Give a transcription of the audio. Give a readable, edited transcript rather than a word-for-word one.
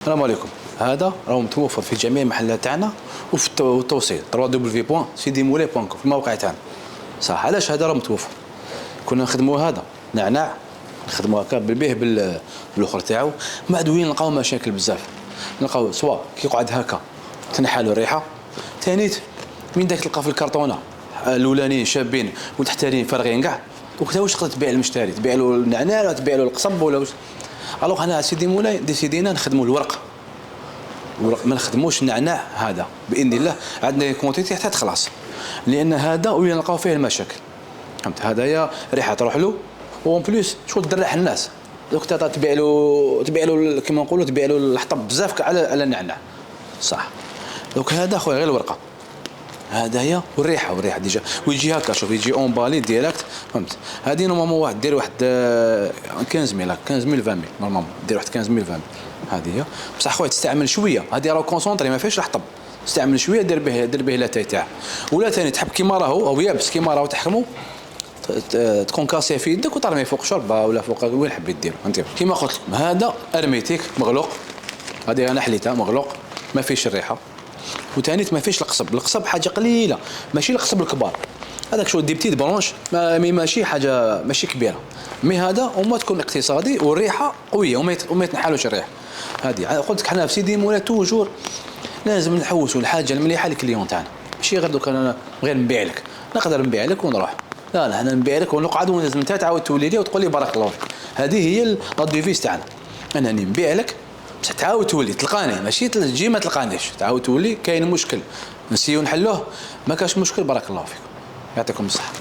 السلام عليكم. هذا راه متوفر في جميع المحلات تاعنا وفي التوصيل www.sidimoulay.com في الموقع تاعنا. صح، علاش هذا راه متوفر؟ كنا نخدموا هذا نعناع، نخدموا هكا بالبيه بالاخر تاعو، بعد وين نلقاو مشاكل بزاف. نلقاو سوا كيقعد هكا تنحى له الريحه، ثانيت من داك تلقى في الكرتونه الاولانيين شابين والتحتانيين فارغين كاع، وكذا واش تقدر تبيع للمشتري، تبيع له النعناع ولا تبيع له القصب ولا واش. الوغ هنا سيدي مولاي ديسيدينا نخدموا الورق ما نخدموش النعناع هذا باذن الله. عندنا كونتيتي حتى تخلص، لان هذا وين نلقاو فيه المشاكل. فهمت؟ هذايا ريحه تروح له، وون بليس شغل تدرح الناس. دوك تبيع له كيما نقولوا تبيع له الحطب بزاف على النعناع. صح. دوك هذا خويا غير الورقه هذايا والريحه ديجا، ويجي هكا شوف يجي اونبالي ديريكت. فهمت؟ هذه نورمالمون واحد دير واحد 15000 20000 نورمالمون دير واحد 15000 هذه هي. بصح خويا تستعمل شويه، هذه راه كونسونطري ما فيهاش الحطب، تستعمل شويه دير به لاتاي تاعه. ولا ثاني تحب كيما راهو او يابس كيما راهو تحكمو، تكون كاسيه في يدك وترمي فوق شربه ولا فوق وين حبيت دير. فهمتي كيما قلت لكم هذا ارميتيك مغلوق، هذه انا حليتها مغلوق ما فيش الريحه، وثاني ما فيش القصب حاجه قليله، ماشي القصب الكبار هذاك شو دي بتيت برونش ماشي حاجه ماشي كبيره. مي هذا وما تكون اقتصادي والريحه قويه وما يتنحالوش الريح. هذه قلت لك حنا في سيدي مولاي توجور لازم نحوسوا الحاجه المليحه للكليون تاعنا، ماشي غير دوك انا غير نبيع لك، نقدر نبيع لك ونروح. لا حنا نبيع لك ونقعد ولازم انت تعاود تولي لي وتقول لي بارك الله فيك. هذه هي لا ديفيس تاعنا، انني نبيع لك بصح تعاود تولي تلقاني، ماشي تجي ما تلقانيش، تعاود تولي كاين مشكل نسيو نحلوه ما كاش مشكل. بارك الله فيكم، يعطيكم الصحه.